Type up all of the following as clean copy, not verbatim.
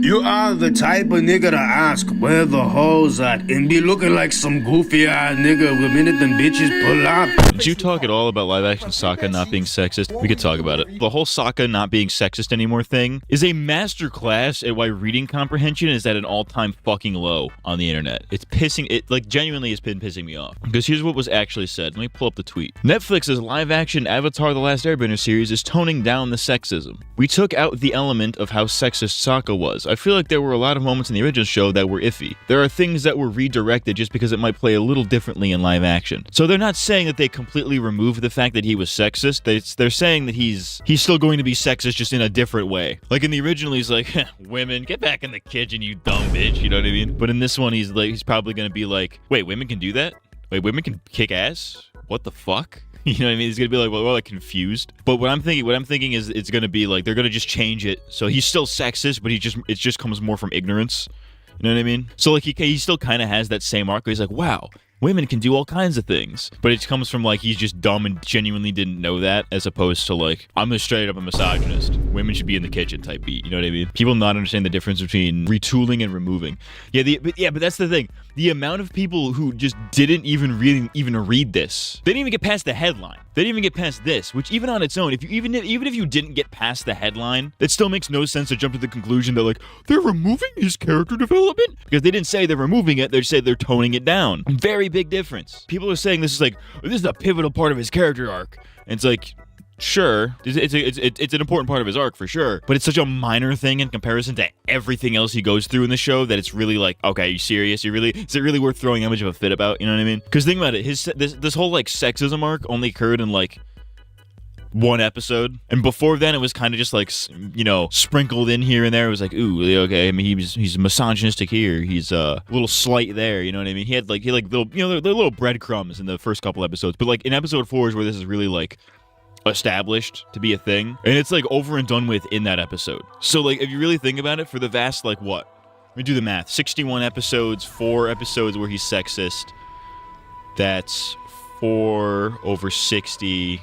You are the type of nigga to ask where the hoes at and be looking like some goofy ass nigga the minute them bitches pull up. Did you talk at all about live action Sokka not being sexist? We could talk about it. The whole Sokka not being sexist anymore thing is a masterclass at why reading comprehension is at an all-time fucking low on the internet. It's pissing, it like genuinely has been pissing me off. Because here's what was actually said. Let me pull up the tweet. Netflix's live action Avatar The Last Airbender series is toning down the sexism. We took out the element of how sexist Sokka was. I feel like there were a lot of moments in the original show that were iffy. There are things that were redirected just because it might play a little differently in live action. So they're not saying that they completely removed the fact that he was sexist. They're saying that he's still going to be sexist just in a different way. Like in the original, he's like, women, get back in the kitchen, you dumb bitch, you know what I mean? But in this one, he's probably going to be like, wait, women can do that? Wait, women can kick ass? What the fuck? You know what I mean? He's gonna be like, well, like confused. But what I'm thinking is it's gonna be like they're gonna just change it. So he's still sexist, but it just comes more from ignorance. You know what I mean? So like he still kind of has that same arc where he's like, wow, women can do all kinds of things. But it comes from like he's just dumb and genuinely didn't know that, as opposed to like, I'm just straight up a misogynist. Women should be in the kitchen type beat. You know what I mean? People not understand the difference between retooling and removing. But that's the thing. The amount of people who just didn't even read this. They didn't even get past the headline. They didn't even get past this, which even on its own, even if you didn't get past the headline, it still makes no sense to jump to the conclusion that like, they're removing his character development? Because they didn't say they're removing it, they say they're toning it down. Very big difference. People are saying this is a pivotal part of his character arc. And it's like, sure, it's an important part of his arc for sure, but it's such a minor thing in comparison to everything else he goes through in the show that it's really like, okay, are you serious? Is it really worth throwing that much of a fit about? You know what I mean? Because think about it, this whole like sexism arc only occurred in like one episode, and before then it was kind of just like, you know, sprinkled in here and there. It was like, ooh, okay, I mean, he's misogynistic here, he's a little slight there, you know what I mean? He had like little, you know, they're little breadcrumbs in the first couple episodes, but like in episode 4 is where this is really like established to be a thing, and it's like over and done with in that episode. So like if you really think about it, for the vast like what, let me do the math, 61 episodes, 4 episodes where he's sexist, that's 4 over 60.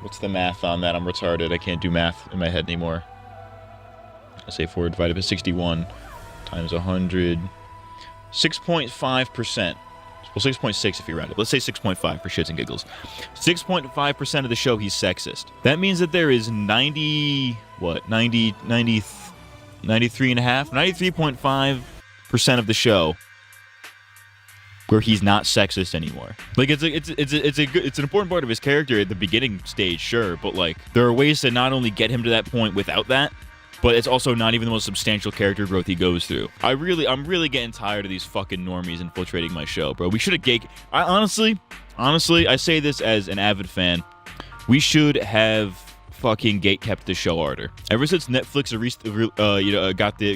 What's the math on that? I'm retarded, I can't do math in my head anymore. I say 4 divided by 61 times 100, 6.5%. Well, 6.6 if you round it. Let's say 6.5 for shits and giggles. 6.5% of the show he's sexist. That means that there is 93.5% of the show where he's not sexist anymore. Like it's an important part of his character at the beginning stage, sure, but like there are ways to not only get him to that point without that, but it's also not even the most substantial character growth he goes through. I'm really getting tired of these fucking normies infiltrating my show, bro. We should have honestly, I say this as an avid fan. We should have fucking gate-kept the show harder. Ever since Netflix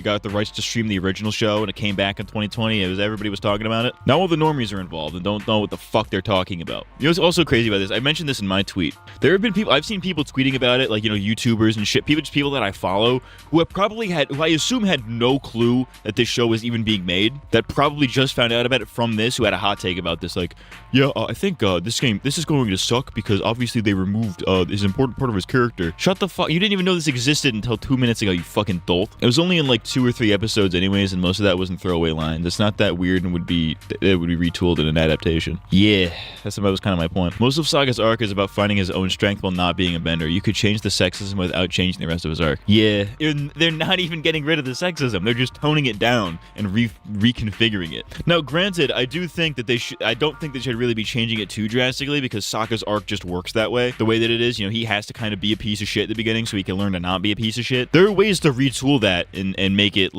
got the rights to stream the original show and it came back in 2020, everybody was talking about it. Now all the normies are involved and don't know what the fuck they're talking about. You know what's also crazy about this? I mentioned this in my tweet. There have been people, I've seen people tweeting about it, like, you know, YouTubers and shit, people that I follow who I assume had no clue that this show was even being made, that probably just found out about it from this, who had a hot take about this, like, yeah, I think this is going to suck because obviously they removed this important part of his character. Shut the fuck. You didn't even know this existed until 2 minutes ago, you fucking dolt. It was only in like 2 or 3 episodes anyways, and most of that was in throwaway lines. It's not that weird and it would be retooled in an adaptation. Yeah, that was kind of my point. Most of Sokka's arc is about finding his own strength while not being a bender. You could change the sexism without changing the rest of his arc. Yeah, they're not even getting rid of the sexism. They're just toning it down and reconfiguring it. Now, granted, I don't think that they should really be changing it too drastically, because Sokka's arc just works that way, the way that it is. You know, he has to kind of be a piece of shit at the beginning so he can learn to not be a piece of shit. There are ways to retool that and make him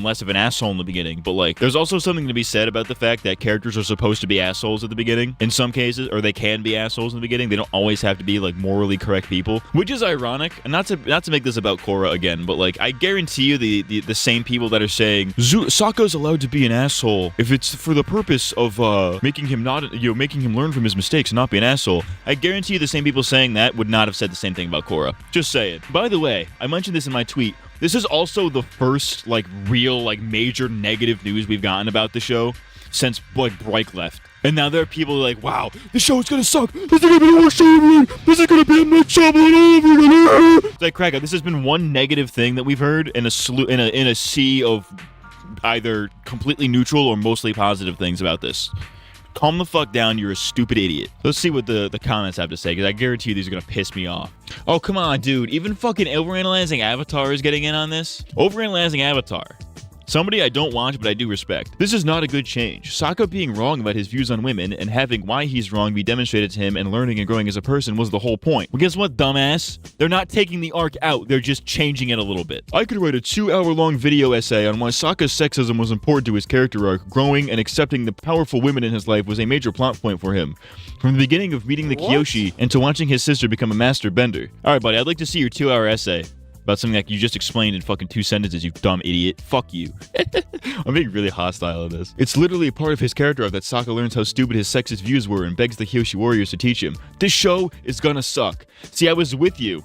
less of an asshole in the beginning, but like there's also something to be said about the fact that characters are supposed to be assholes at the beginning in some cases, or they can be assholes in the beginning. They don't always have to be like morally correct people, which is ironic. And not to make this about Korra again, but like I guarantee you the same people that are saying Sokka's allowed to be an asshole if it's for the purpose of making him learn from his mistakes and not be an asshole, I guarantee you the same people saying that would not have said the same thing about Korra. Just say it. By the way, I mentioned this in my tweet. This is also the first like real like major negative news we've gotten about the show since like Bright left. And now there are people like, wow, the show's gonna suck. This is gonna be the worst show ever. This is gonna be a mid show over. It's like, crack up. This has been one negative thing that we've heard in a sea of either completely neutral or mostly positive things about this. Calm the fuck down, you're a stupid idiot. Let's see what the comments have to say, because I guarantee you these are gonna piss me off. Oh, come on, dude. Even fucking overanalyzing Avatar is getting in on this. Overanalyzing Avatar. Somebody I don't watch, but I do respect. This is not a good change. Sokka being wrong about his views on women and having why he's wrong be demonstrated to him and learning and growing as a person was the whole point. Well, guess what, dumbass? They're not taking the arc out, they're just changing it a little bit. I could write a 2-hour-long video essay on why Sokka's sexism was important to his character arc. Growing and accepting the powerful women in his life was a major plot point for him. From the beginning of meeting the Kyoshi and to watching his sister become a master bender. Alright, buddy, I'd like to see your 2-hour essay about something like you just explained in fucking 2 sentences, you dumb idiot. Fuck you. I'm being really hostile in this. It's literally a part of his character arc that Sokka learns how stupid his sexist views were and begs the Kyoshi warriors to teach him. This show is gonna suck. See, I was with you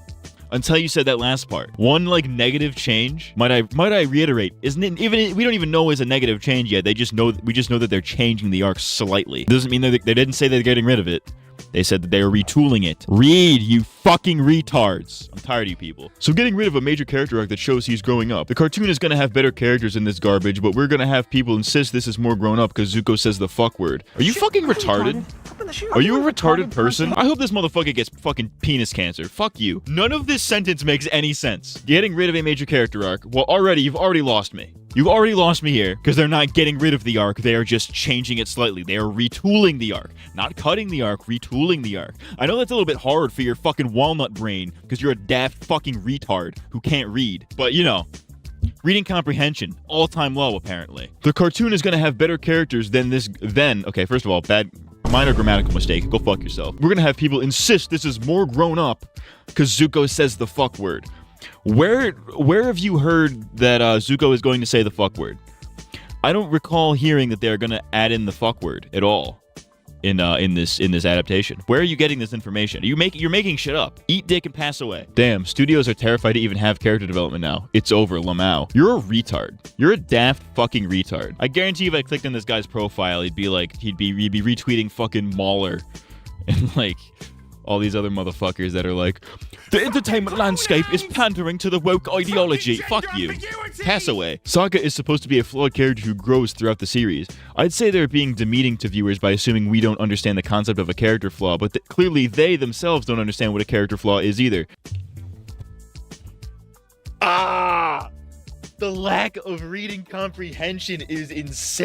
until you said that last part. One like negative change, might I reiterate, isn't it even, we don't even know is a negative change yet. We just know that they're changing the arc slightly. Doesn't mean they didn't say they're getting rid of it. They said that they are retooling it. Read, you fucking retards. I'm tired of you people. So getting rid of a major character arc that shows he's growing up. The cartoon is going to have better characters in this garbage, but we're going to have people insist this is more grown up because Zuko says the fuck word. Are you fucking retarded? Are you a retarded person? I hope this motherfucker gets fucking penis cancer. Fuck you. None of this sentence makes any sense. Getting rid of a major character arc. Well, you've already lost me. You've already lost me here, because they're not getting rid of the arc, they are just changing it slightly. They are retooling the arc. Not cutting the arc, retooling the arc. I know that's a little bit hard for your fucking walnut brain, because you're a daft fucking retard who can't read. But, you know, reading comprehension, all-time low, apparently. The cartoon is going to have better characters than okay, first of all, minor grammatical mistake, go fuck yourself. We're going to have people insist this is more grown up, because Zuko says the fuck word. Where have you heard that Zuko is going to say the fuck word? I don't recall hearing that they're going to add in the fuck word at all in this adaptation. Where are you getting this information? You're making shit up. Eat dick and pass away. Damn, studios are terrified to even have character development now. It's over, Lamau. You're a retard. You're a daft fucking retard. I guarantee if I clicked on this guy's profile, he'd be retweeting fucking Mauler and like all these other motherfuckers that are like, the entertainment landscape is pandering to the woke ideology. Fuck you. Pass away. Sokka is supposed to be a flawed character who grows throughout the series. I'd say they're being demeaning to viewers by assuming we don't understand the concept of a character flaw, but clearly they themselves don't understand what a character flaw is either. The lack of reading comprehension is insane.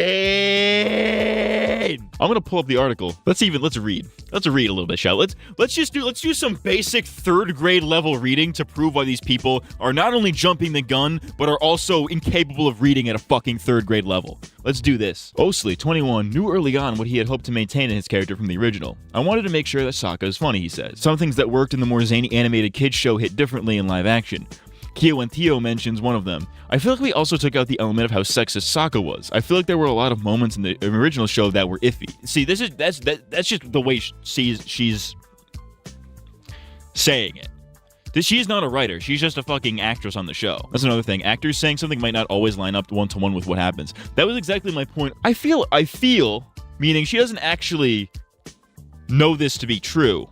I'm gonna pull up the article. Let's read. Let's read a little bit, shall we? Let's do some basic 3rd grade level reading to prove why these people are not only jumping the gun, but are also incapable of reading at a fucking 3rd grade level. Let's do this. Osley, 21, knew early on what he had hoped to maintain in his character from the original. I wanted to make sure that Sokka is funny, he says. Some things that worked in the more zany animated kids show hit differently in live action. Kyo and Theo mentions one of them. I feel like we also took out the element of how sexist Sokka was. I feel like there were a lot of moments in the original show that were iffy. See, that's just the way she's saying it. She's not a writer. She's just a fucking actress on the show. That's another thing. Actors saying something might not always line up one-to-one with what happens. That was exactly my point. I feel, meaning she doesn't actually know this to be true.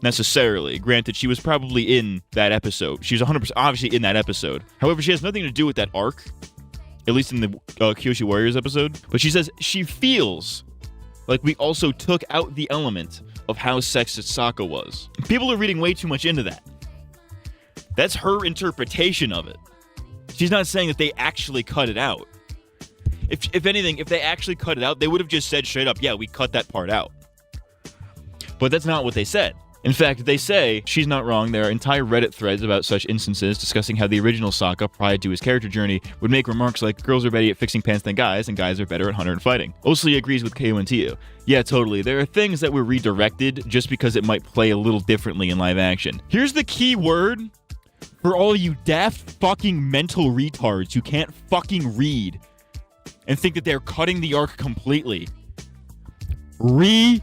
Necessarily. Granted, she was probably in that episode. She was 100% obviously in that episode. However, she has nothing to do with that arc, at least in the Kyoshi Warriors episode. But she says she feels like we also took out the element of how sexist Sokka was. People are reading way too much into that. That's her interpretation of it. She's not saying that they actually cut it out. If anything, if they actually cut it out, they would have just said straight up, yeah, we cut that part out. But that's not what they said. In fact, they say she's not wrong. There are entire Reddit threads about such instances discussing how the original Sokka, prior to his character journey, would make remarks like, girls are better at fixing pants than guys, and guys are better at hunter and fighting. Osley agrees with Kyo and Tio. Yeah, totally. There are things that were redirected just because it might play a little differently in live action. Here's the key word for all you daft fucking mental retards who can't fucking read and think that they're cutting the arc completely. Redirected.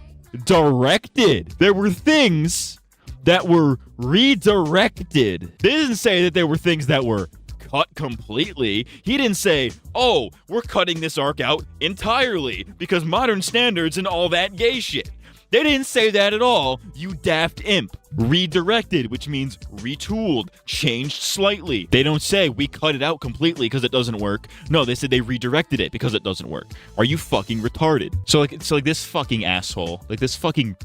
There were things that were redirected. They didn't say that there were things that were cut completely. He didn't say, oh, we're cutting this arc out entirely because modern standards and all that gay shit. They didn't say that at all, you daft imp. Redirected, which means retooled, changed slightly. They don't say we cut it out completely because it doesn't work. No, they said they redirected it because it doesn't work. Are you fucking retarded? So like this fucking asshole, like this fucking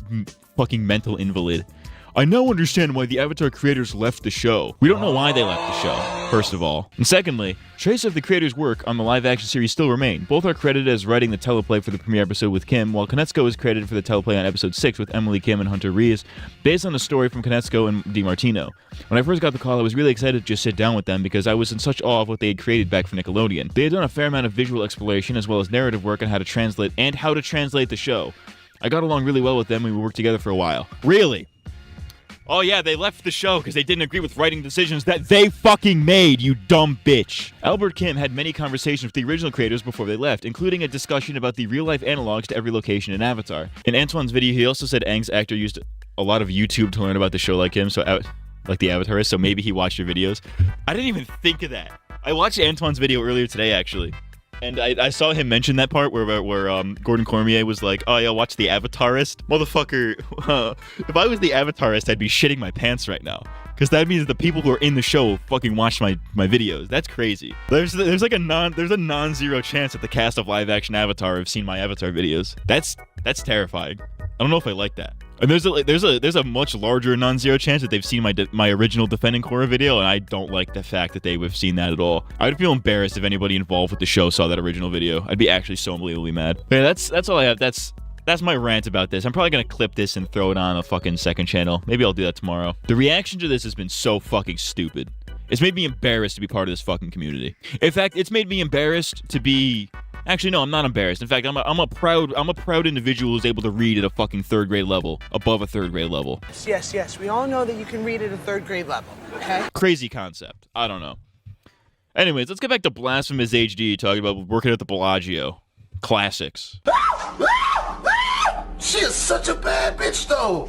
mental invalid. I now understand why the Avatar creators left the show. We don't know why they left the show, first of all. And secondly, traces of the creators' work on the live-action series still remain. Both are credited as writing the teleplay for the premiere episode with Kim, while Konietzko is credited for the teleplay on episode 6 with Emily Kim and Hunter Rees, based on a story from Konietzko and DiMartino. When I first got the call, I was really excited to just sit down with them because I was in such awe of what they had created back for Nickelodeon. They had done a fair amount of visual exploration as well as narrative work on how to translate the show. I got along really well with them and we worked together for a while. Really? Oh yeah, they left the show because they didn't agree with writing decisions that they fucking made, you dumb bitch. Albert Kim had many conversations with the original creators before they left, including a discussion about the real-life analogs to every location in Avatar. In Antoine's video, he also said Aang's actor used a lot of YouTube to learn about the show like him, like the Avatarist, so maybe he watched your videos. I didn't even think of that. I watched Antoine's video earlier today, actually. And I saw him mention that part where Gordon Cormier was like, oh yeah, watch the Avatarist. Motherfucker, if I was the Avatarist, I'd be shitting my pants right now. Because that means the people who are in the show fucking watch my videos. That's crazy. There's a non-zero chance that the cast of live-action Avatar have seen my Avatar videos. That's terrifying. I don't know if I like that. And there's a much larger non-zero chance that they've seen my original Defending Korra video, and I don't like the fact that they would have seen that at all. I'd feel embarrassed if anybody involved with the show saw that original video. I'd be actually so unbelievably mad. Yeah, that's all I have. That's my rant about this. I'm probably gonna clip this and throw it on a fucking second channel. Maybe I'll do that tomorrow. The reaction to this has been so fucking stupid. It's made me embarrassed to be part of this fucking community. In fact, it's made me embarrassed to be... Actually, no, I'm not embarrassed. In fact, I'm a proud individual who's able to read at a fucking third grade level, above a third grade level. Yes, we all know that you can read at a third grade level, okay? Crazy concept. I don't know. Anyways, let's get back to Blasphemous HD, talking about working at the Bellagio. Classics. She is such a bad bitch, though.